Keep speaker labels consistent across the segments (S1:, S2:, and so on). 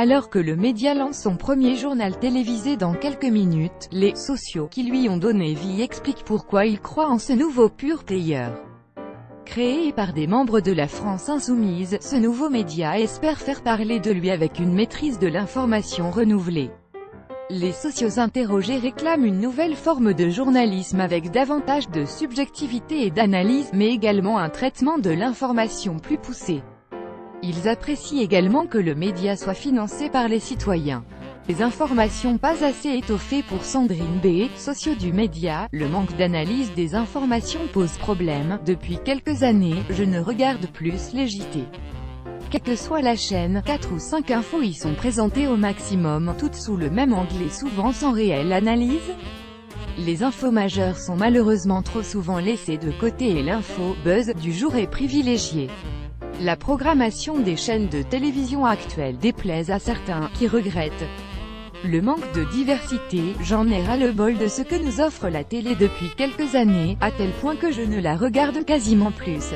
S1: Alors que le média lance son premier journal télévisé dans quelques minutes, les sociaux qui lui ont donné vie expliquent pourquoi ils croient en ce nouveau pure player. Créé par des membres de la France Insoumise, ce nouveau média espère faire parler de lui avec une maîtrise de l'information renouvelée. Les socios interrogés réclament une nouvelle forme de journalisme avec davantage de subjectivité et d'analyse, mais également un traitement de l'information plus poussé. Ils apprécient également que le média soit financé par les citoyens. Les informations pas assez étoffées pour Sandrine B, socio du média, le manque d'analyse des informations pose problème. Depuis quelques années, je ne regarde plus les JT. Quelle que soit la chaîne, 4 ou 5 infos y sont présentées au maximum, toutes sous le même angle et souvent sans réelle analyse. Les infos majeures sont malheureusement trop souvent laissées de côté et l'info buzz du jour est privilégiée. La programmation des chaînes de télévision actuelles déplaise à certains, qui regrettent le manque de diversité. J'en ai ras-le-bol de ce que nous offre la télé depuis quelques années, à tel point que je ne la regarde quasiment plus.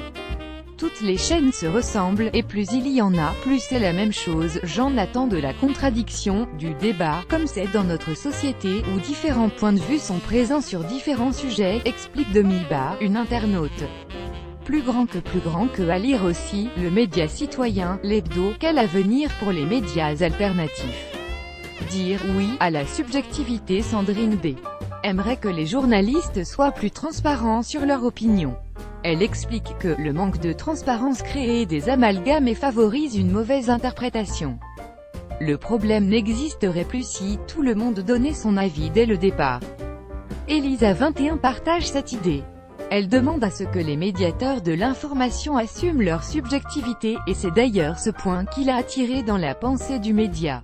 S1: Toutes les chaînes se ressemblent, et plus il y en a, plus c'est la même chose. J'en attends de la contradiction, du débat, comme c'est dans notre société, où différents points de vue sont présents sur différents sujets, explique Demiba, une internaute. Plus grand que à lire aussi, le média citoyen, l'hebdo, quel avenir pour les médias alternatifs? Dire oui à la subjectivité. Sandrine B. aimerait que les journalistes soient plus transparents sur leur opinion. Elle explique que le manque de transparence crée des amalgames et favorise une mauvaise interprétation. Le problème n'existerait plus si tout le monde donnait son avis dès le départ. Elisa 21 partage cette idée. Elle demande à ce que les médiateurs de l'information assument leur subjectivité, et c'est d'ailleurs ce point qui l'a attiré dans la pensée du média.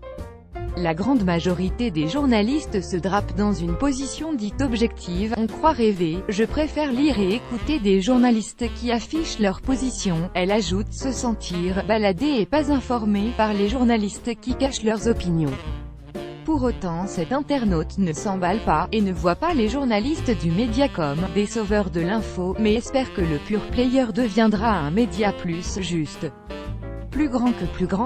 S1: La grande majorité des journalistes se drapent dans une position dite objective. On croit rêver, je préfère lire et écouter des journalistes qui affichent leur position. Elle ajoute se sentir baladé et pas informé par les journalistes qui cachent leurs opinions. Pour autant, cet internaute ne s'emballe pas, et ne voit pas les journalistes du média comme des sauveurs de l'info, mais espère que le pure player deviendra un média plus juste. Plus grand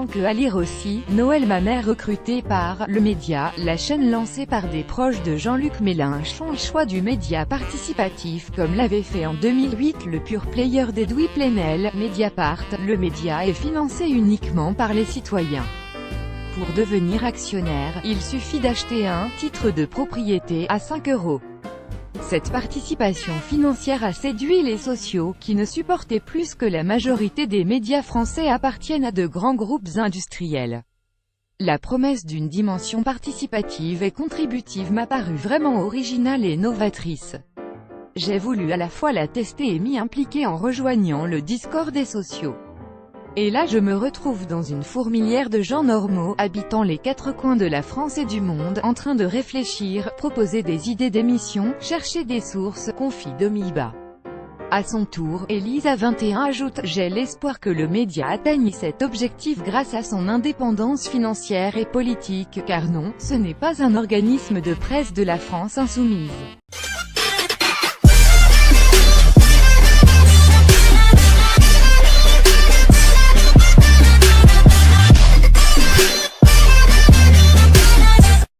S1: que à lire aussi, Noël Mamère recruté par le média, la chaîne lancée par des proches de Jean-Luc Mélenchon font le choix du média participatif comme l'avait fait en 2008 le pure player d'Edoui Plenel, Mediapart. Le média est financé uniquement par les citoyens. Pour devenir actionnaire, il suffit d'acheter un titre de propriété à 5 €. Cette participation financière a séduit les sociaux, qui ne supportaient plus que la majorité des médias français appartiennent à de grands groupes industriels. La promesse d'une dimension participative et contributive m'a paru vraiment originale et novatrice. J'ai voulu à la fois la tester et m'y impliquer en rejoignant le Discord des sociaux. Et là je me retrouve dans une fourmilière de gens normaux, habitant les 4 coins de la France et du monde, en train de réfléchir, proposer des idées d'émissions, chercher des sources, confie Demiba. À son tour, Elisa 21 ajoute « J'ai l'espoir que le média atteigne cet objectif grâce à son indépendance financière et politique, car non, ce n'est pas un organisme de presse de la France insoumise.